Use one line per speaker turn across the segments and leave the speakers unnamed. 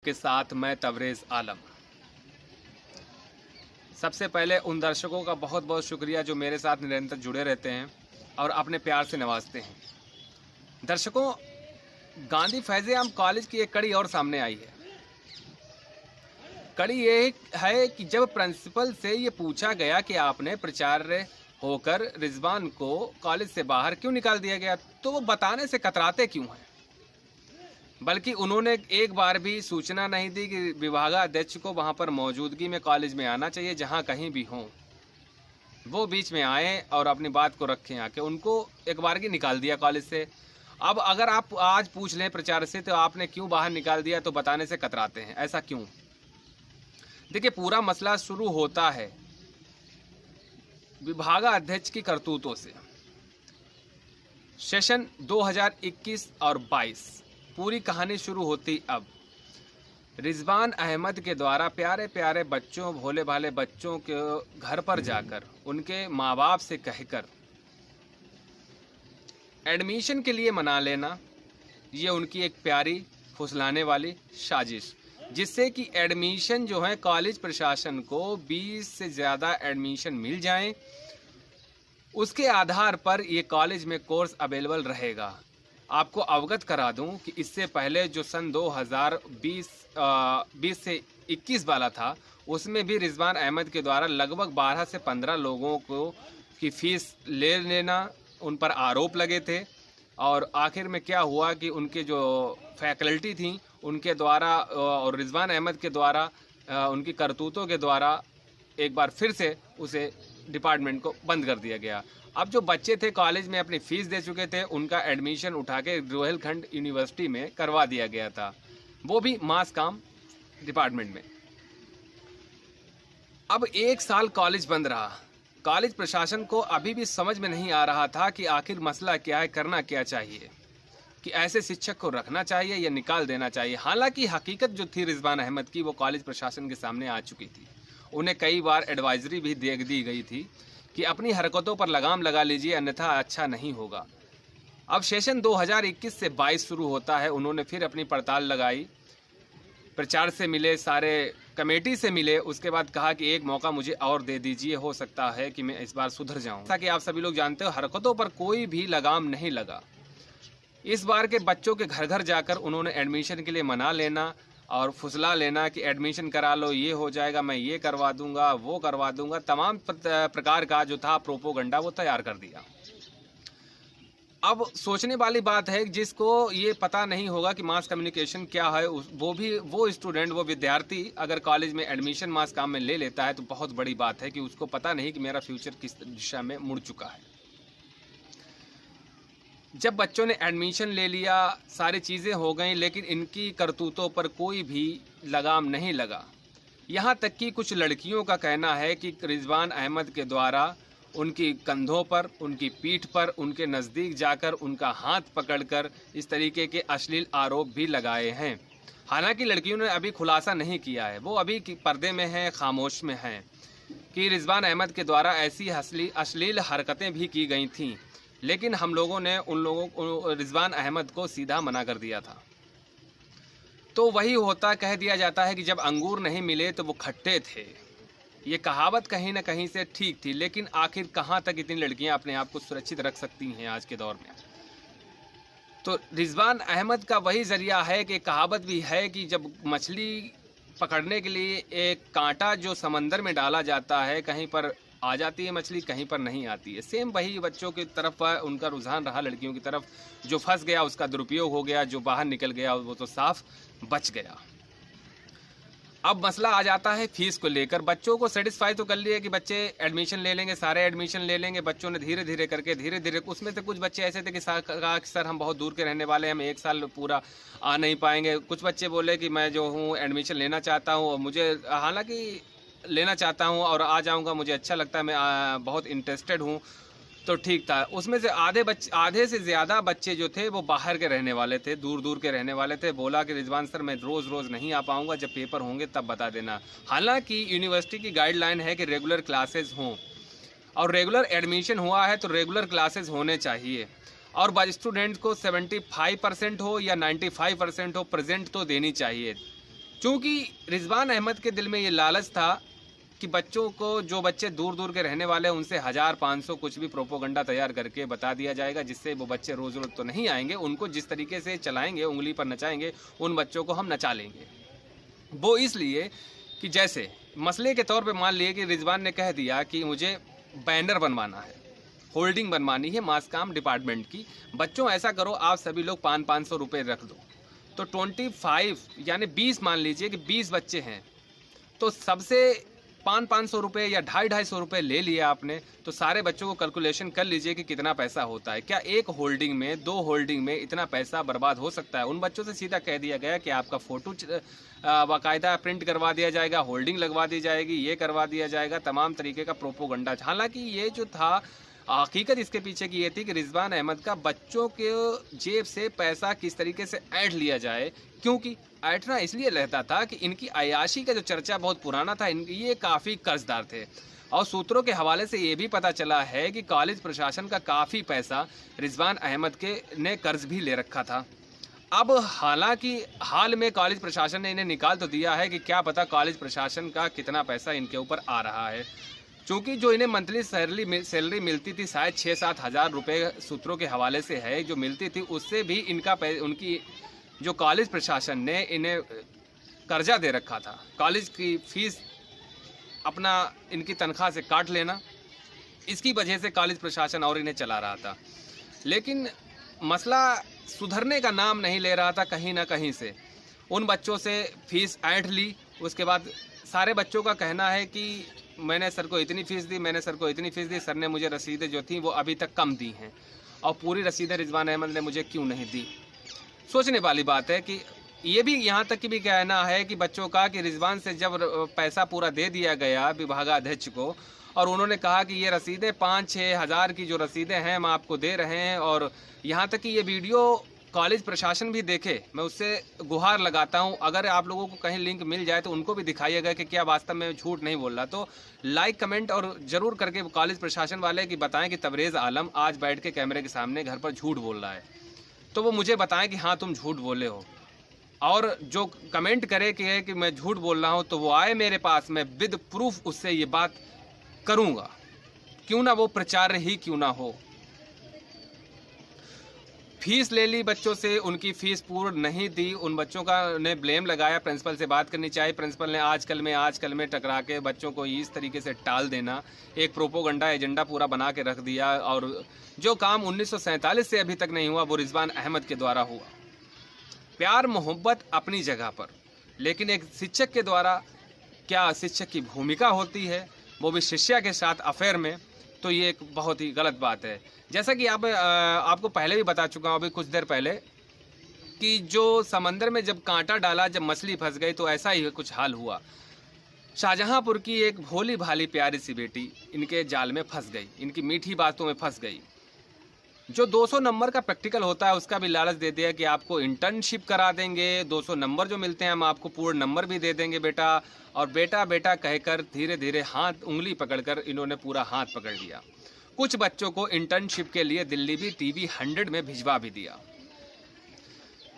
आपके साथ मैं तबरेज़ आलम। सबसे पहले उन दर्शकों का बहुत बहुत शुक्रिया जो मेरे साथ निरंतर जुड़े रहते हैं और अपने प्यार से नवाजते हैं। दर्शकों, गांधी फैज़ आम कॉलेज की एक कड़ी और सामने आई है। कड़ी ये है कि जब प्रिंसिपल से ये पूछा गया कि आपने प्राचार्य होकर रिजवान को कॉलेज से बाहर क्यों निकाल दिया गया, तो वो बताने से कतराते क्यों हैं। बल्कि उन्होंने एक बार भी सूचना नहीं दी कि विभागाध्यक्ष को वहां पर मौजूदगी में कॉलेज में आना चाहिए, जहां कहीं भी हों वो बीच में आए और अपनी बात को रखें आके। उनको एक बार की निकाल दिया कॉलेज से। अब अगर आप आज पूछ लें प्राचार्य से तो आपने क्यों बाहर निकाल दिया, तो बताने से कतराते हैं। ऐसा क्यों? देखिए, पूरा मसला शुरू होता है विभागाध्यक्ष की करतूतों से। सेशन 2021 और 22 पूरी कहानी शुरू होती अब रिजवान अहमद के द्वारा प्यारे प्यारे बच्चों, भोले भाले बच्चों के घर पर जाकर उनके माँ बाप से कहकर एडमिशन के लिए मना लेना, ये उनकी एक प्यारी फुसलाने वाली साजिश, जिससे कि एडमिशन जो है कॉलेज प्रशासन को 20 से ज़्यादा एडमिशन मिल जाएं, उसके आधार पर ये कॉलेज में कोर्स अवेलेबल रहेगा। आपको अवगत करा दूं कि इससे पहले जो सन 2020 से 21 वाला था, उसमें भी रिजवान अहमद के द्वारा लगभग 12 से 15 लोगों को की फ़ीस ले लेना, उन पर आरोप लगे थे। और आखिर में क्या हुआ कि उनके जो फैकल्टी थी उनके द्वारा और रिजवान अहमद के द्वारा उनकी करतूतों के द्वारा एक बार फिर से उसे डिपार्टमेंट को बंद कर दिया गया। अब जो बच्चे थे कॉलेज में अपनी फ़ीस दे चुके थे, उनका एडमिशन उठा के रोहिलखंड यूनिवर्सिटी में करवा दिया गया था, वो भी मास काम डिपार्टमेंट में। अब 1 साल कॉलेज बंद रहा। कॉलेज प्रशासन को अभी भी समझ में नहीं आ रहा था कि आखिर मसला क्या है, करना क्या चाहिए, कि ऐसे शिक्षक को रखना चाहिए या निकाल देना चाहिए। हालांकि हकीकत जो थी रिजवान अहमद की, वो कॉलेज प्रशासन के सामने आ चुकी थी। उन्हें कई बार एडवाइजरी भी दे दी गई थी कि अपनी हरकतों पर लगाम लगा लीजिए, अन्यथा अच्छा नहीं होगा। अब सेशन 2021 से 22 शुरू होता है। उन्होंने फिर अपनी पड़ताल लगाई, प्रचार से मिले, सारे कमेटी से मिले, उसके बाद कहा कि एक मौका मुझे और दे दीजिए, हो सकता है कि मैं इस बार सुधर जाऊं। जैसा कि आप सभी लोग जानते हो, हरकतों पर कोई भी लगाम नहीं लगा। इस बार के बच्चों के घर घर जाकर उन्होंने एडमिशन के लिए मना लेना और फुसला लेना कि एडमिशन करा लो, ये हो जाएगा, मैं ये करवा दूंगा, वो करवा दूंगा। तमाम प्रकार का जो था प्रोपोगंडा वो तैयार कर दिया। अब सोचने वाली बात है, जिसको ये पता नहीं होगा कि मास कम्युनिकेशन क्या है, वो स्टूडेंट, वो विद्यार्थी अगर कॉलेज में एडमिशन मास काम में ले लेता है तो बहुत बड़ी बात है कि उसको पता नहीं कि मेरा फ्यूचर किस दिशा में मुड़ चुका है। जब बच्चों ने एडमिशन ले लिया, सारी चीज़ें हो गई, लेकिन इनकी करतूतों पर कोई भी लगाम नहीं लगा। यहाँ तक कि कुछ लड़कियों का कहना है कि रिजवान अहमद के द्वारा उनकी कंधों पर, उनकी पीठ पर, उनके नज़दीक जाकर उनका हाथ पकड़कर इस तरीके के अश्लील आरोप भी लगाए हैं। हालांकि लड़कियों ने अभी खुलासा नहीं किया है, वो अभी पर्दे में हैं, खामोश में हैं कि रिजवान अहमद के द्वारा ऐसी अश्लील हरकतें भी की गई थीं। लेकिन हम लोगों ने उन लोगों को, रिजवान अहमद को सीधा मना कर दिया था। तो वही होता, कह दिया जाता है कि जब अंगूर नहीं मिले तो वो खट्टे थे। ये कहावत कहीं ना कहीं से ठीक थी, लेकिन आखिर कहाँ तक इतनी लड़कियां अपने आप को सुरक्षित रख सकती हैं आज के दौर में। तो रिजवान अहमद का वही जरिया है कि कहावत भी है कि जब मछली पकड़ने के लिए एक कांटा जो समंदर में डाला जाता है, कहीं पर आ जाती है मछली, कहीं पर नहीं आती है। सेम वही बच्चों की तरफ उनका रुझान रहा, लड़कियों की तरफ। जो फंस गया उसका दुरुपयोग हो गया, जो बाहर निकल गया वो तो साफ बच गया। अब मसला आ जाता है फीस को लेकर। बच्चों को सेटिस्फाई तो कर लिया कि बच्चे एडमिशन ले लेंगे, सारे एडमिशन ले लेंगे। बच्चों ने धीरे धीरे करके उसमें से कुछ बच्चे ऐसे थे कि सर हम बहुत दूर के रहने वाले हैं, हम 1 साल पूरा आ नहीं पाएंगे। कुछ बच्चे बोले कि मैं जो हूँ एडमिशन लेना चाहता हूँ, और मुझे हालांकि लेना चाहता हूँ और आ जाऊँगा, मुझे अच्छा लगता है, मैं बहुत इंटरेस्टेड हूँ। तो ठीक था। उसमें से आधे से ज़्यादा बच्चे जो थे वो बाहर के रहने वाले थे, दूर दूर के रहने वाले थे। बोला कि रिजवान सर मैं रोज़ नहीं आ पाऊँगा, जब पेपर होंगे तब बता देना। हालांकि यूनिवर्सिटी की गाइडलाइन है कि रेगुलर क्लासेस हों, और रेगुलर एडमिशन हुआ है तो रेगुलर क्लासेस होने चाहिए। और स्टूडेंट को 75% हो या 95% हो, प्रेजेंट तो देनी चाहिए। चूँकि रिजवान अहमद के दिल में ये लालच था कि बच्चों को, जो बच्चे दूर दूर के रहने वाले हैं, उनसे 1000-500 कुछ भी प्रोपोगंडा तैयार करके बता दिया जाएगा, जिससे वो बच्चे रोज़ रोज़ तो नहीं आएंगे। उनको जिस तरीके से चलाएंगे, उंगली पर नचाएंगे, उन बच्चों को हम नचा लेंगे। वो इसलिए कि जैसे मसले के तौर पे मान लिए कि रिजवान ने कह दिया कि मुझे बैनर बनवाना है, होल्डिंग बनवानी है मासकाम डिपार्टमेंट की। बच्चों ऐसा करो, आप सभी लोग 500-500 रुपये रख दो। तो 25 यानी 20 मान लीजिए कि 20 बच्चे हैं, तो सबसे 500-500 रुपये या 250-250 रुपये ले लिए आपने। तो सारे बच्चों को कैलकुलेशन कर लीजिए कि कितना पैसा होता है। क्या एक होल्डिंग में, 2 होल्डिंग में इतना पैसा बर्बाद हो सकता है? उन बच्चों से सीधा कह दिया गया कि आपका फ़ोटो बाकायदा प्रिंट करवा दिया जाएगा, होल्डिंग लगवा दी जाएगी, ये करवा दिया जाएगा, तमाम तरीके का प्रोपोगंडा। हालांकि ये जो था, हकीकत इसके पीछे की ये थी कि रिजवान अहमद का बच्चों के जेब से पैसा किस तरीके से ऐंठ लिया जाए, क्योंकि ऐंठना इसलिए रहता था कि इनकी अय्याशी का जो चर्चा बहुत पुराना था, ये काफ़ी कर्जदार थे। और सूत्रों के हवाले से ये भी पता चला है कि कॉलेज प्रशासन का काफ़ी पैसा रिजवान अहमद के ने कर्ज भी ले रखा था। अब हालांकि हाल में कॉलेज प्रशासन ने इन्हें निकाल तो दिया है कि क्या पता कॉलेज प्रशासन का कितना पैसा इनके ऊपर आ रहा है। चूँकि जो इन्हें मंथली सैलरी मिलती थी, शायद 6-7 हज़ार रुपये सूत्रों के हवाले से है जो मिलती थी, उससे भी उनकी जो कॉलेज प्रशासन ने इन्हें कर्जा दे रखा था। कॉलेज की फ़ीस अपना इनकी तनख्वाह से काट लेना, इसकी वजह से कॉलेज प्रशासन और इन्हें चला रहा था। लेकिन मसला सुधरने का नाम नहीं ले रहा था। कहीं ना कहीं से उन बच्चों से फ़ीस ऐंठ ली। उसके बाद सारे बच्चों का कहना है कि मैंने सर को इतनी फ़ीस दी, मैंने सर को इतनी फ़ीस दी, सर ने मुझे रसीदें जो थी वो अभी तक कम दी हैं, और पूरी रसीदें रिजवान अहमद ने मुझे क्यों नहीं दी। सोचने वाली बात है कि ये भी यहाँ तक की भी कहना है कि बच्चों का कि रिजवान से जब पैसा पूरा दे दिया गया विभागाध्यक्ष को, और उन्होंने कहा कि ये रसीदें 5-6 हज़ार की जो रसीदें हैं हम आपको दे रहे हैं, और यहाँ तक कि ये वीडियो कॉलेज प्रशासन भी देखे, मैं उससे गुहार लगाता हूँ, अगर आप लोगों को कहीं लिंक मिल जाए तो उनको भी दिखाइएगा कि क्या वास्तव में झूठ नहीं बोल रहा। तो लाइक, कमेंट और ज़रूर करके कॉलेज प्रशासन वाले कि बताएं कि तबरेज़ आलम आज बैठ के कैमरे के सामने घर पर झूठ बोल रहा है, तो वो मुझे बताएं कि हाँ तुम झूठ बोले हो। और जो कमेंट करे कि मैं झूठ बोल रहा हूँ, तो वो आए मेरे पास, मैं विद प्रूफ उससे ये बात करूँगा, क्यों ना वो प्रचार ही क्यों ना हो। फीस ले ली बच्चों से, उनकी फ़ीस पूर्ण नहीं दी, उन बच्चों का ने ब्लेम लगाया। प्रिंसिपल से बात करनी चाहिए। प्रिंसिपल ने आजकल में टकरा के बच्चों को इस तरीके से टाल देना, एक प्रोपोगंडा एजेंडा पूरा बना के रख दिया, और जो काम 1947 से अभी तक नहीं हुआ वो रिजवान अहमद के द्वारा हुआ। प्यार मोहब्बत अपनी जगह पर, लेकिन एक शिक्षक के द्वारा क्या शिक्षक की भूमिका होती है, वो भी शिष्या के साथ अफेयर में, तो ये एक बहुत ही गलत बात है। जैसा कि आपको पहले भी बता चुका हूँ अभी कुछ देर पहले कि जो समंदर में जब कांटा डाला, जब मछली फंस गई, तो ऐसा ही कुछ हाल हुआ। शाहजहांपुर की एक भोली भाली प्यारी सी बेटी इनके जाल में फंस गई, इनकी मीठी बातों में फंस गई। जो 200 नंबर का प्रैक्टिकल होता है उसका भी लालच दे दिया कि आपको इंटर्नशिप करा देंगे, 200 नंबर जो मिलते हैं हम आपको पूर्ण नंबर भी दे देंगे बेटा। और बेटा बेटा कहकर धीरे धीरे हाथ उंगली पकड़कर इन्होंने पूरा हाथ पकड़ लिया। कुछ बच्चों को इंटर्नशिप के लिए दिल्ली भी TB 100 में भिजवा भी दिया।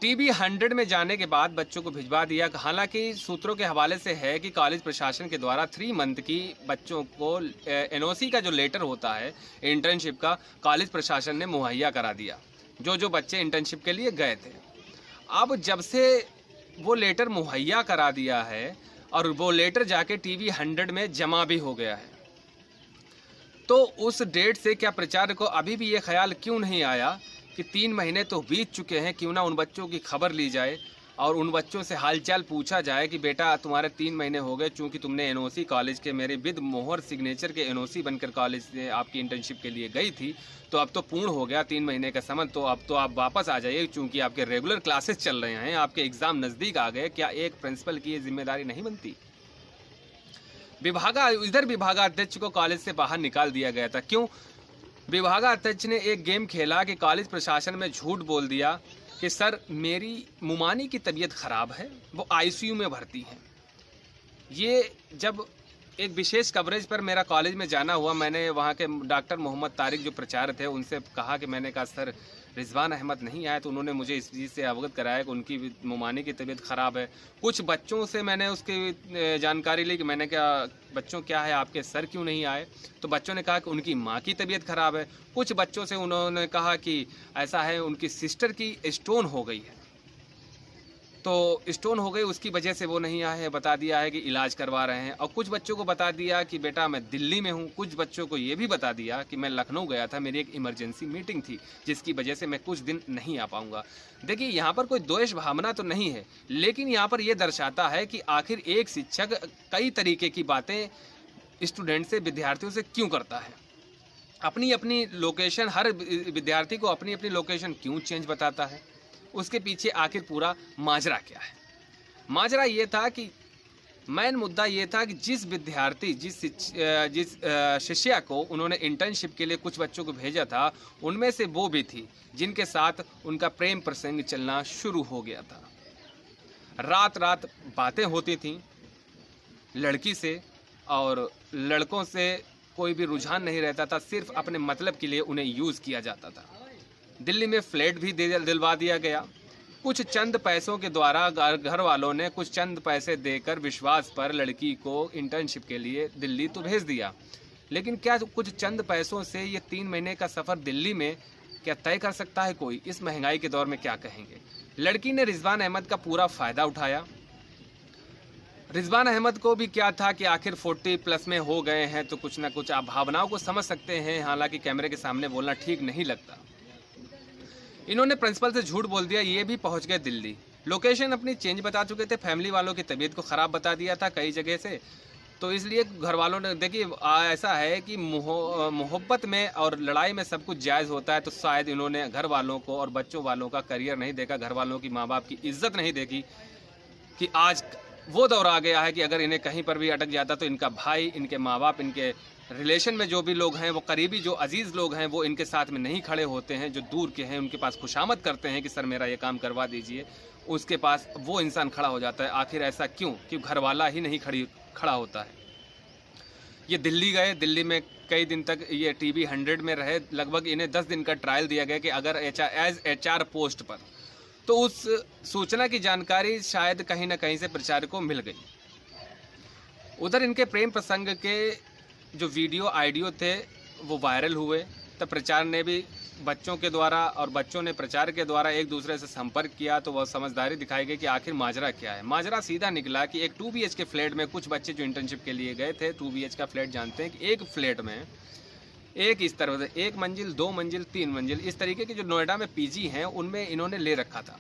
TB 100 में जाने के बाद बच्चों को भिजवा दिया। हालांकि सूत्रों के हवाले से है कि कॉलेज प्रशासन के द्वारा 3 मंथ की बच्चों को NOC का जो लेटर होता है इंटर्नशिप का, कॉलेज प्रशासन ने मुहैया करा दिया जो बच्चे इंटर्नशिप के लिए गए थे। अब जब से वो लेटर मुहैया करा दिया है और वो लेटर जाके TB 100 में जमा भी हो गया है, तो उस डेट से क्या प्रचार को अभी भी ये ख्याल क्यों नहीं आया कि 3 महीने तो बीत चुके हैं, क्यों ना उन बच्चों की खबर ली जाए और उन बच्चों से हालचाल पूछा जाए कि बेटा तुम्हारे 3 महीने हो गए, चूँकि तुमने NOC कॉलेज के मेरे विद मोहर सिग्नेचर के NOC बनकर कॉलेज से आपकी इंटर्नशिप के लिए गई थी, तो अब तो पूर्ण हो गया 3 महीने का समय, तो अब तो आप वापस आ जाइए, चूँकि आपके रेगुलर क्लासेस चल रहे हैं, आपके एग्ज़ाम नज़दीक आ गए। क्या एक प्रिंसिपल की ये जिम्मेदारी नहीं बनती? इधर विभागाध्यक्ष को कॉलेज से बाहर निकाल दिया गया था। क्यों? विभागाध्यक्ष ने एक गेम खेला कि कॉलेज प्रशासन में झूठ बोल दिया कि सर मेरी मुमानी की तबीयत ख़राब है, वो ICU में भर्ती हैं। ये जब एक विशेष कवरेज पर मेरा कॉलेज में जाना हुआ, मैंने वहाँ के डॉक्टर मोहम्मद तारिक जो प्राचार्य थे उनसे कहा कि मैंने कहा सर रिजवान अहमद नहीं आए तो उन्होंने मुझे इस चीज़ से अवगत कराया कि उनकी मुमानी की तबीयत ख़राब है। कुछ बच्चों से मैंने उसकी जानकारी ली कि मैंने क्या बच्चों क्या है आपके सर क्यों नहीं आए, तो बच्चों ने कहा कि उनकी माँ की तबीयत ख़राब है। कुछ बच्चों से उन्होंने कहा कि ऐसा है उनकी सिस्टर की स्टोन हो गई है, तो स्टोन हो गई उसकी वजह से वो नहीं आए हैं, बता दिया है कि इलाज करवा रहे हैं। और कुछ बच्चों को बता दिया कि बेटा मैं दिल्ली में हूँ। कुछ बच्चों को ये भी बता दिया कि मैं लखनऊ गया था, मेरी एक इमरजेंसी मीटिंग थी जिसकी वजह से मैं कुछ दिन नहीं आ पाऊँगा। देखिए यहाँ पर कोई द्वेष भावना तो नहीं है, लेकिन यहाँ पर यह दर्शाता है कि आखिर एक शिक्षक कई तरीके की बातें स्टूडेंट से, विद्यार्थियों से क्यों करता है। अपनी अपनी लोकेशन, हर विद्यार्थी को अपनी अपनी लोकेशन क्यों चेंज बताता है, उसके पीछे आखिर पूरा माजरा क्या है। माजरा ये था कि मेन मुद्दा ये था कि जिस विद्यार्थी, जिस शिष्या को उन्होंने इंटर्नशिप के लिए कुछ बच्चों को भेजा था, उनमें से वो भी थी जिनके साथ उनका प्रेम प्रसंग चलना शुरू हो गया था। रात रात बातें होती थीं लड़की से, और लड़कों से कोई भी रुझान नहीं रहता था, सिर्फ अपने मतलब के लिए उन्हें यूज़ किया जाता था। दिल्ली में फ्लैट भी दिलवा दिया गया। कुछ चंद पैसों के द्वारा घर वालों ने कुछ चंद पैसे देकर विश्वास पर लड़की को इंटर्नशिप के लिए दिल्ली तो भेज दिया, लेकिन क्या कुछ चंद पैसों से ये 3 महीने का सफ़र दिल्ली में क्या तय कर सकता है कोई? इस महंगाई के दौर में क्या कहेंगे। लड़की ने रिजवान अहमद का पूरा फ़ायदा उठाया। रिजवान अहमद को भी क्या था कि आखिर 40+ में हो गए हैं तो कुछ ना कुछ आप भावनाओं को समझ सकते हैं, हालांकि कैमरे के सामने बोलना ठीक नहीं लगता। इन्होंने प्रिंसिपल से झूठ बोल दिया, ये भी पहुंच गए दिल्ली। लोकेशन अपनी चेंज बता चुके थे, फैमिली वालों की तबीयत को ख़राब बता दिया था कई जगह से, तो इसलिए घर वालों ने, देखिए ऐसा है कि मोहब्बत में और लड़ाई में सब कुछ जायज़ होता है, तो शायद इन्होंने घर वालों को और बच्चों वालों का करियर नहीं देखा, घर वालों की, माँ बाप की इज्जत नहीं देखी कि आज वो दौर आ गया है कि अगर इन्हें कहीं पर भी अटक जाता तो इनका भाई, इनके माँ बाप, इनके रिलेशन में जो भी लोग हैं, वो करीबी जो अजीज़ लोग हैं, वो इनके साथ में नहीं खड़े होते हैं। जो दूर के हैं उनके पास खुशामद करते हैं कि सर मेरा ये काम करवा दीजिए, उसके पास वो इंसान खड़ा हो जाता है। आखिर ऐसा क्यों? कि घर वाला ही नहीं खड़ा होता है। ये दिल्ली गए, दिल्ली में कई दिन तक ये TV 100 में रहे। लगभग इन्हें 10 दिन का ट्रायल दिया गया कि अगर एज HR पोस्ट पर, तो उस सूचना की जानकारी शायद कहीं ना कहीं से प्रचारक को मिल गई। उधर इनके प्रेम प्रसंग के जो वीडियो ऑडियो थे वो वायरल हुए, तब प्रचार ने भी बच्चों के द्वारा और बच्चों ने प्रचार के द्वारा एक दूसरे से संपर्क किया, तो वह समझदारी दिखाई गई कि आखिर माजरा क्या है। माजरा सीधा निकला कि एक 2 BH के फ्लैट में कुछ बच्चे जो इंटर्नशिप के लिए गए थे, 2 BH का फ्लैट जानते हैं कि एक फ्लैट में एक इस तरह से 1 मंजिल, 2 मंजिल, 3 मंजिल, इस तरीके के जो नोएडा में PG हैं उनमें इन्होंने ले रखा था।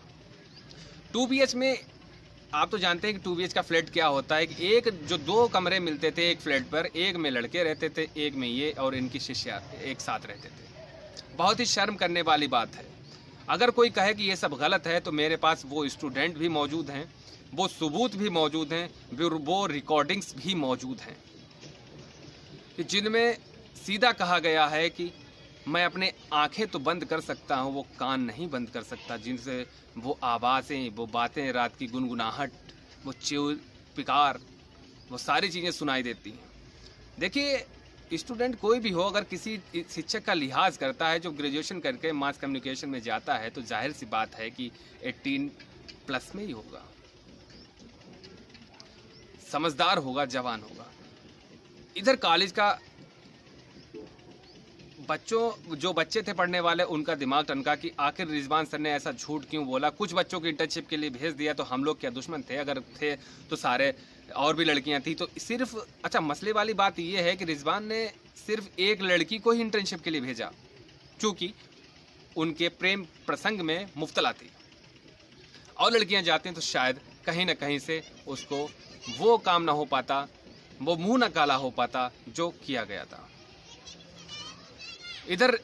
2 BH में आप तो जानते हैं कि 2 BH का फ्लैट क्या होता है कि एक जो 2 कमरे मिलते थे एक फ्लैट पर, एक में लड़के रहते थे, एक में ये और इनकी शिष्या एक साथ रहते थे। बहुत ही शर्म करने वाली बात है। अगर कोई कहे कि ये सब गलत है तो मेरे पास वो स्टूडेंट भी मौजूद हैं, वो सबूत भी मौजूद हैं, वो रिकॉर्डिंग्स भी मौजूद हैं कि जिनमें सीधा कहा गया है कि मैं अपने आंखें तो बंद कर सकता हूँ, वो कान नहीं बंद कर सकता, जिनसे वो आवाज़ें, वो बातें, रात की गुनगुनाहट, वो चिल पिकार, वो सारी चीज़ें सुनाई देती हैं। देखिए स्टूडेंट कोई भी हो, अगर किसी शिक्षक का लिहाज करता है जो ग्रेजुएशन करके मास कम्युनिकेशन में जाता है, तो जाहिर सी बात है कि 18+ में ही होगा, समझदार होगा, जवान होगा। इधर कॉलेज का जो बच्चे थे पढ़ने वाले, उनका दिमाग टनका कि आखिर रिजवान सर ने ऐसा झूठ क्यों बोला। कुछ बच्चों की इंटर्नशिप के लिए भेज दिया तो हम लोग क्या दुश्मन थे? अगर थे तो सारे और भी लड़कियां थी, तो सिर्फ अच्छा मसले वाली बात यह है कि रिजवान ने सिर्फ एक लड़की को ही इंटर्नशिप के लिए भेजा, चूँकि उनके प्रेम प्रसंग में मुब्तला थी। और लड़कियाँ जाती हैं तो शायद कहीं ना कहीं से उसको वो काम ना हो पाता, वो मुँह ना काला हो पाता जो किया गया था। इधर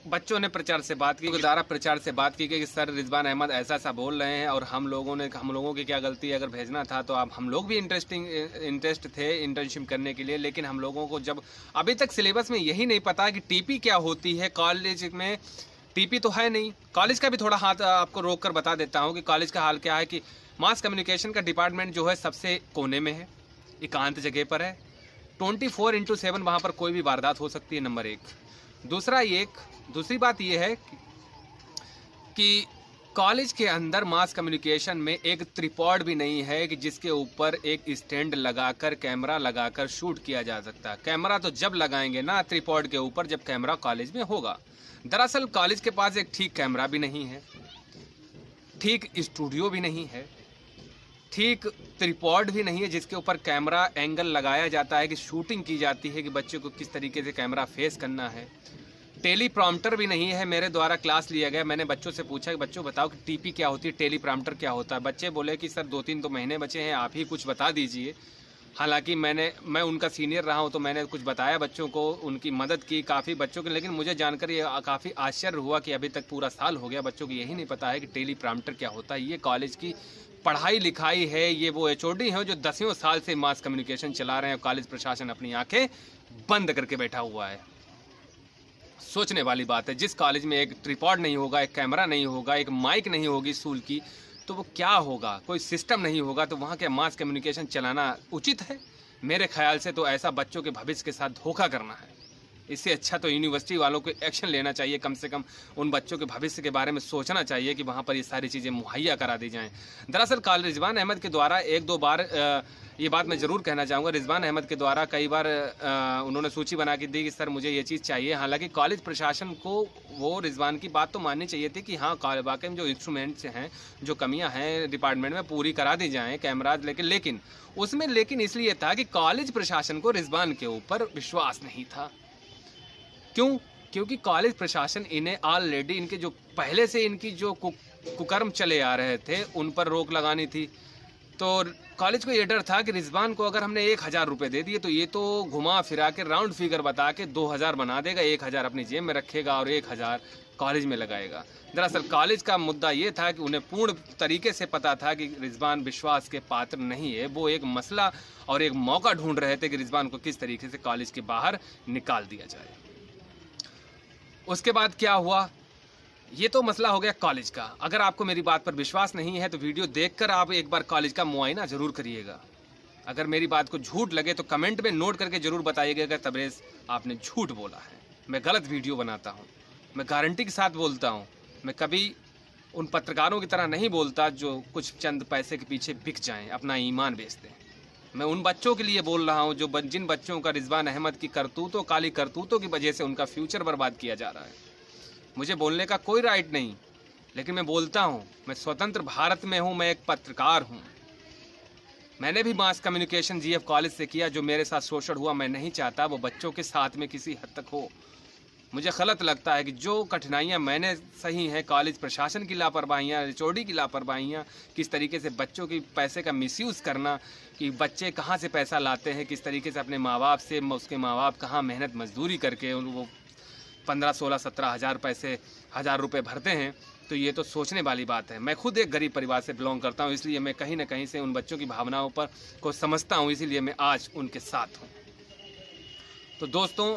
बच्चों ने प्रचार से बात की, द्वारा प्रचार से बात की कि सर रिजवान अहमद ऐसा ऐसा बोल रहे हैं और हम लोगों की क्या गलती है, अगर भेजना था तो आप, हम लोग भी इंटरेस्ट थे इंटर्नशिप करने के लिए, लेकिन हम लोगों को जब अभी तक सिलेबस में यही नहीं पता कि TP क्या होती है। कॉलेज में TP तो है नहीं। कॉलेज का भी थोड़ा हाथ आपको रोक कर बता देता हूँ कि कॉलेज का हाल क्या है कि मास कम्युनिकेशन का डिपार्टमेंट जो है सबसे कोने में है, एकांत जगह पर है, 24/7 वहाँ पर कोई भी वारदात हो सकती है, नंबर 1। दूसरी बात यह है कि कॉलेज के अंदर मास कम्युनिकेशन में एक ट्रिपॉड भी नहीं है कि जिसके ऊपर एक स्टैंड लगाकर कैमरा लगाकर शूट किया जा सकता है। कैमरा तो जब लगाएंगे ना ट्रिपॉड के ऊपर जब कैमरा कॉलेज में होगा। दरअसल कॉलेज के पास एक ठीक कैमरा भी नहीं है, ठीक स्टूडियो भी नहीं है, ठीक ट्रिपॉड भी नहीं है जिसके ऊपर कैमरा एंगल लगाया जाता है कि शूटिंग की जाती है कि बच्चे को किस तरीके से कैमरा फेस करना है। टेलीप्रॉम्प्टर भी नहीं है। मेरे द्वारा क्लास लिया गया, मैंने बच्चों से पूछा कि बच्चों बताओ कि टीपी क्या होती है, टेलीप्रॉम्प्टर क्या होता है। बच्चे बोले कि सर 2-3 तो महीने बचे हैं, आप ही कुछ बता दीजिए। हालांकि मैं उनका सीनियर रहा हूं तो मैंने कुछ बताया बच्चों को, उनकी मदद की काफ़ी बच्चों की, लेकिन मुझे जानकर ये काफ़ी आश्चर्य हुआ कि अभी तक पूरा साल हो गया बच्चों को यही नहीं पता है कि टेलीप्रॉम्प्टर क्या होता है। ये कॉलेज की पढ़ाई लिखाई है, ये वो एचओडी हैं जो 10 साल से मास कम्युनिकेशन चला रहे हैं। कॉलेज प्रशासन अपनी आंखें बंद करके बैठा हुआ है। सोचने वाली बात है, जिस कॉलेज में एक ट्रिपॉड नहीं होगा, एक कैमरा नहीं होगा, एक माइक नहीं होगी स्कूल की, तो वो क्या होगा, कोई सिस्टम नहीं होगा, तो वहाँ के मास कम्युनिकेशन चलाना उचित है? मेरे ख्याल से तो ऐसा बच्चों के भविष्य के साथ धोखा करना है। इससे अच्छा तो यूनिवर्सिटी वालों को एक्शन लेना चाहिए, कम से कम उन बच्चों के भविष्य के बारे में सोचना चाहिए कि वहाँ पर ये सारी चीज़ें मुहैया करा दी जाएँ। दरअसल रिजवान अहमद के द्वारा 1-2 बार ये बात मैं ज़रूर कहना चाहूँगा, रिजवान अहमद के द्वारा कई बार उन्होंने सूची बना के दी कि सर मुझे ये चीज़ चाहिए। हालांकि कॉलेज प्रशासन को वो रिजवान की बात तो माननी चाहिए थी कि हाँ वाकई में जो इंस्ट्रूमेंट्स हैं, जो कमियां हैं डिपार्टमेंट में पूरी करा दी जाएँ, कैमराज लेकिन इसलिए था कि कॉलेज प्रशासन को रिजवान के ऊपर विश्वास नहीं था। क्यों? क्योंकि कॉलेज प्रशासन इन्हें ऑलरेडी इनके जो पहले से इनकी जो कुकर्म चले आ रहे थे उन पर रोक लगानी थी। तो कॉलेज को ये डर था कि रिजवान को अगर हमने 1000 रुपये दे दिए तो ये तो घुमा फिरा के राउंड फिगर बता के 2000 बना देगा, 1000 अपनी जेब में रखेगा और 1000 कॉलेज में लगाएगा। दरअसल कॉलेज का मुद्दा ये था कि उन्हें पूर्ण तरीके से पता था कि रिजवान विश्वास के पात्र नहीं है। वो एक मसला और एक मौका ढूंढ रहे थे कि रिजवान को किस तरीके से कॉलेज के बाहर निकाल दिया जाए। उसके बाद क्या हुआ, ये तो मसला हो गया कॉलेज का। अगर आपको मेरी बात पर विश्वास नहीं है तो वीडियो देखकर आप एक बार कॉलेज का मुआयना ज़रूर करिएगा। अगर मेरी बात को झूठ लगे तो कमेंट में नोट करके ज़रूर बताइएगा कि तबरेज़ आपने झूठ बोला है। मैं गलत वीडियो बनाता हूँ, मैं गारंटी के साथ बोलता हूँ। मैं कभी उन पत्रकारों की तरह नहीं बोलता जो कुछ चंद पैसे के पीछे बिक जाएँ, अपना ईमान बेच दें। मैं उन बच्चों के लिए बोल रहा हूँ जिन बच्चों का रिजवान अहमद की करतूतों, काली करतूतों की वजह से उनका फ्यूचर बर्बाद किया जा रहा है। मुझे बोलने का कोई राइट नहीं, लेकिन मैं बोलता हूँ। मैं स्वतंत्र भारत में हूँ, मैं एक पत्रकार हूँ। मैंने भी मास कम्युनिकेशन जीएफ कॉलेज से किया। जो मेरे साथ शोषण हुआ मैं नहीं चाहता वो बच्चों के साथ में किसी हद तक हो। मुझे गलत लगता है कि जो कठिनाइयाँ मैंने सही हैं, कॉलेज प्रशासन की लापरवाहियाँ, एचओडी की लापरवाहियाँ, किस तरीके से बच्चों की पैसे का मिसयूज़ करना, कि बच्चे कहाँ से पैसा लाते हैं, किस तरीके से अपने माँ बाप से, उसके माँ बाप कहाँ मेहनत मजदूरी करके वो 15, 16, 17 हज़ार रुपये भरते हैं। तो ये तो सोचने वाली बात है। मैं खुद एक गरीब परिवार से बिलोंग करता हूँ, इसलिए मैं कहीं ना कहीं से उन बच्चों की भावनाओं पर को समझता हूँ, इसीलिए मैं आज उनके साथ हूँ। तो दोस्तों,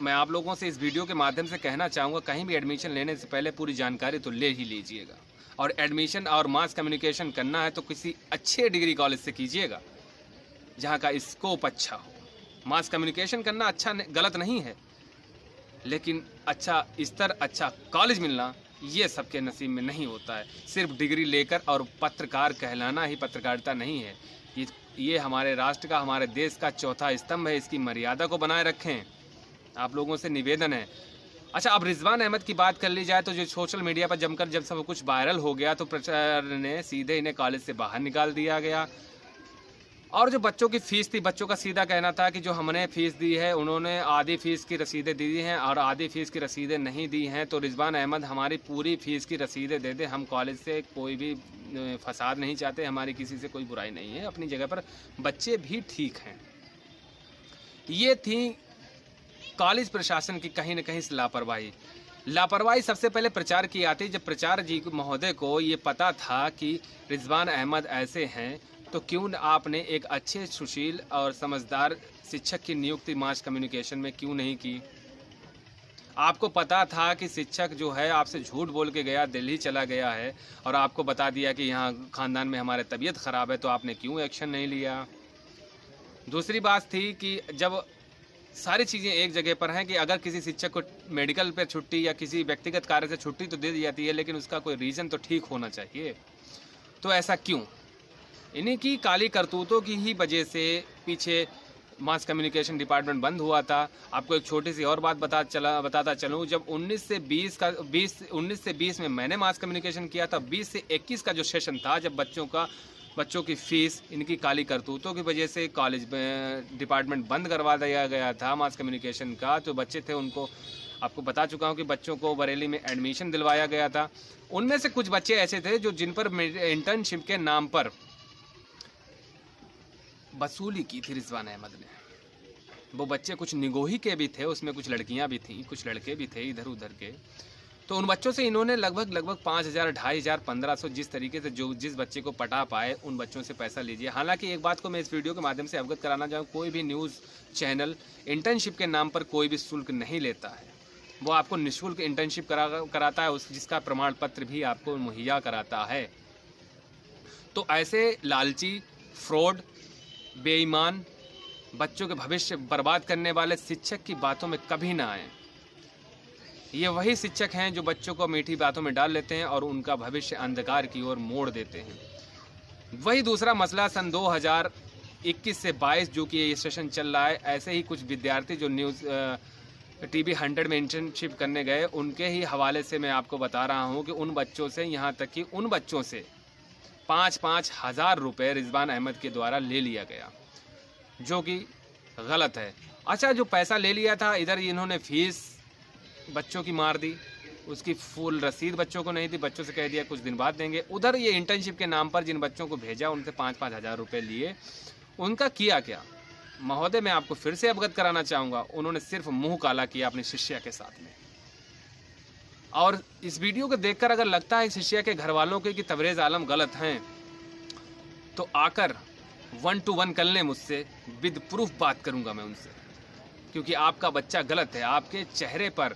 मैं आप लोगों से इस वीडियो के माध्यम से कहना चाहूँगा, कहीं भी एडमिशन लेने से पहले पूरी जानकारी तो ले ही लीजिएगा। और एडमिशन और मास कम्युनिकेशन करना है तो किसी अच्छे डिग्री कॉलेज से कीजिएगा जहाँ का स्कोप अच्छा हो। मास कम्युनिकेशन करना अच्छा गलत नहीं है, लेकिन अच्छा स्तर, अच्छा कॉलेज मिलना ये सबके नसीब में नहीं होता है। सिर्फ डिग्री लेकर और पत्रकार कहलाना ही पत्रकारिता नहीं है। ये हमारे राष्ट्र का, हमारे देश का चौथा स्तंभ है। इसकी मर्यादा को बनाए रखें, आप लोगों से निवेदन है। अच्छा, अब रिजवान अहमद की बात कर ली जाए तो जो सोशल मीडिया पर जब सब कुछ वायरल हो गया तो प्रचार ने सीधे इन्हें कॉलेज से बाहर निकाल दिया गया। और जो बच्चों की फ़ीस थी, बच्चों का सीधा कहना था कि जो हमने फ़ीस दी है उन्होंने आधी फ़ीस की रसीदें दी हैं और आधी फ़ीस की रसीदें नहीं दी हैं। तो रिजवान अहमद हमारी पूरी फ़ीस की रसीदें दे दें। हम कॉलेज से कोई भी फसाद नहीं चाहते, हमारी किसी से कोई बुराई नहीं है, अपनी जगह पर बच्चे भी ठीक हैं। ये थी कॉलेज प्रशासन की कहीं न कहीं से लापरवाही सबसे पहले प्रचार की आती। जब प्रचार जी महोदय को ये पता था कि रिजवान अहमद ऐसे हैं, तो क्यों आपने एक अच्छे, सुशील और समझदार शिक्षक की नियुक्ति मास कम्युनिकेशन में क्यों नहीं की? आपको पता था कि शिक्षक जो है आपसे झूठ बोल के गया, दिल्ली चला गया है और आपको बता दिया कि यहाँ ख़ानदान में हमारे तबीयत ख़राब है, तो आपने क्यों एक्शन नहीं लिया? दूसरी बात थी कि जब सारी चीज़ें एक जगह पर हैं कि अगर किसी शिक्षक को मेडिकल पे छुट्टी या किसी व्यक्तिगत कार्य से छुट्टी तो दे दी जाती है, लेकिन उसका कोई रीज़न तो ठीक होना चाहिए। तो ऐसा क्यों? इन्हीं की काली करतूतों की ही वजह से पीछे मास कम्युनिकेशन डिपार्टमेंट बंद हुआ था। आपको एक छोटी सी और बात बताता चलूँ, जब 19 से 20 में मैंने मास कम्युनिकेशन किया था, 20 से 21 का जो सेशन था, जब बच्चों की फ़ीस इनकी काली करतूतों की वजह से कॉलेज में डिपार्टमेंट बंद करवा दिया गया था मास कम्युनिकेशन का। तो बच्चे थे, उनको आपको बता चुका हूँ कि बच्चों को बरेली में एडमिशन दिलवाया गया था। उनमें से कुछ बच्चे ऐसे थे जो जिन पर इंटर्नशिप के नाम पर वसूली की थी रिजवान अहमद ने। वो बच्चे कुछ निगोही के भी थे, उसमें कुछ लड़कियां भी थीं, कुछ लड़के भी थे इधर उधर के। तो उन बच्चों से इन्होंने लगभग 5,000, 2,500, 1,500 जिस तरीके से जिस बच्चे को पटा पाए उन बच्चों से पैसा लीजिए। हालांकि एक बात को मैं इस वीडियो के माध्यम से अवगत कराना चाहूँ, कोई भी न्यूज़ चैनल इंटर्नशिप के नाम पर कोई भी शुल्क नहीं लेता है। वो आपको निःशुल्क इंटर्नशिप कराता है, जिसका प्रमाण पत्र भी आपको मुहैया कराता है। तो ऐसे लालची, फ्रॉड, बेईमान, बच्चों के भविष्य बर्बाद करने वाले शिक्षक की बातों में कभी ना आए। ये वही शिक्षक हैं जो बच्चों को मीठी बातों में डाल लेते हैं और उनका भविष्य अंधकार की ओर मोड़ देते हैं। वही दूसरा मसला सन 2021 से 22 जो कि ये सेशन चल रहा है, ऐसे ही कुछ विद्यार्थी जो न्यूज़ TV 100 में इंटर्नशिप करने गए, उनके ही हवाले से मैं आपको बता रहा हूँ कि उन बच्चों से, यहाँ तक कि उन बच्चों से 5-5 हज़ार रुपये रिजवान अहमद के द्वारा ले लिया गया, जो कि गलत है। अच्छा, जो पैसा ले लिया था, इधर इन्होंने फीस बच्चों की मार दी, उसकी फुल रसीद बच्चों को नहीं दी, बच्चों से कह दिया कुछ दिन बाद देंगे। उधर ये इंटर्नशिप के नाम पर जिन बच्चों को भेजा उनसे 5-5 हज़ार रुपये लिए। उनका किया क्या महोदय, मैं आपको फिर से अवगत कराना चाहूँगा, उन्होंने सिर्फ मुंह काला किया अपनी शिष्या के साथ में। और इस वीडियो को देखकर अगर लगता है शिष्या के घर वालों के कि तबरेज़ आलम गलत हैं, तो आकर 1 to 1 कर लें मुझसे, विद प्रूफ बात करूंगा मैं उनसे, क्योंकि आपका बच्चा गलत है। आपके चेहरे पर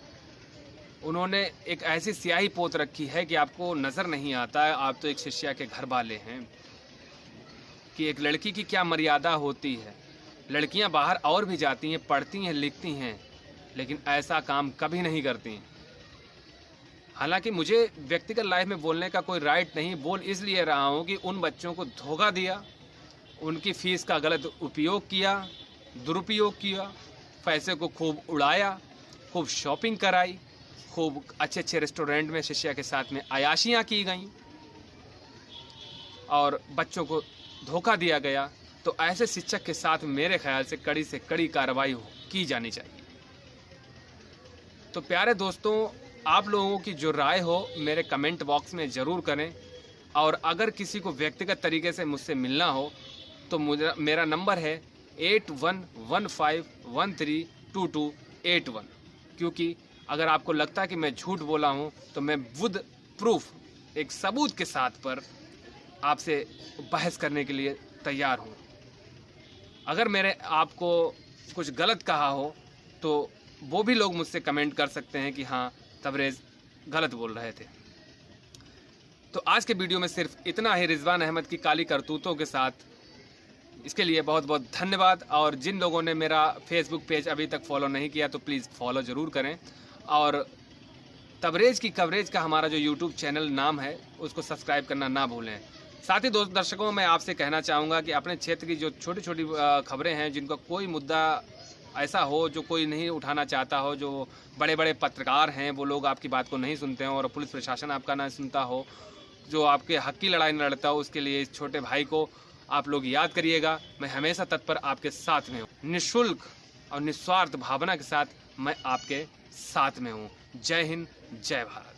उन्होंने एक ऐसी स्याही पोत रखी है कि आपको नज़र नहीं आता है। आप तो एक शिष्या के घर वाले हैं कि एक लड़की की क्या मर्यादा होती है। लड़कियां बाहर और भी जाती हैं, पढ़ती हैं, लिखती हैं, लेकिन ऐसा काम कभी नहीं करती। हालांकि मुझे व्यक्तिगत लाइफ में बोलने का कोई राइट नहीं, बोल इसलिए रहा हूं कि उन बच्चों को धोखा दिया, उनकी फ़ीस का गलत उपयोग किया, दुरुपयोग किया, पैसे को खूब उड़ाया, खूब शॉपिंग कराई, खूब अच्छे अच्छे रेस्टोरेंट में शिष्या के साथ में अयाशियाँ की गईं और बच्चों को धोखा दिया गया। तो ऐसे शिक्षक के साथ मेरे ख्याल से कड़ी से कड़ी कार्रवाई की जानी चाहिए। तो प्यारे दोस्तों, आप लोगों की जो राय हो मेरे कमेंट बॉक्स में ज़रूर करें, और अगर किसी को व्यक्तिगत तरीके से मुझसे मिलना हो तो मेरा नंबर है 8115132281। क्योंकि अगर आपको लगता है कि मैं झूठ बोला हूं तो मैं विद प्रूफ, एक सबूत के साथ पर आपसे बहस करने के लिए तैयार हूं। अगर मैंने आपको कुछ गलत कहा हो तो वो भी लोग मुझसे कमेंट कर सकते हैं कि हाँ, तबरेज़ गलत बोल रहे थे। तो आज के वीडियो में सिर्फ इतना ही, रिजवान अहमद की काली करतूतों के साथ। इसके लिए बहुत बहुत धन्यवाद। और जिन लोगों ने मेरा फेसबुक पेज अभी तक फॉलो नहीं किया तो प्लीज़ फॉलो ज़रूर करें, और तबरेज़ की कवरेज का हमारा जो यूट्यूब चैनल नाम है उसको सब्सक्राइब करना ना भूलें। साथ ही दोस्त दर्शकों, मैं आपसे कहना चाहूँगा कि अपने क्षेत्र की जो छोटी छोटी खबरें हैं, जिनका कोई मुद्दा ऐसा हो जो कोई नहीं उठाना चाहता हो, जो बड़े बड़े पत्रकार हैं वो लोग आपकी बात को नहीं सुनते हो और पुलिस प्रशासन आपका ना सुनता हो, जो आपके हक की लड़ाई न लड़ता हो, उसके लिए इस छोटे भाई को आप लोग याद करिएगा। मैं हमेशा तत्पर आपके साथ में हूँ, निःशुल्क और निस्वार्थ भावना के साथ मैं आपके साथ में हूँ। जय हिंद, जय भारत।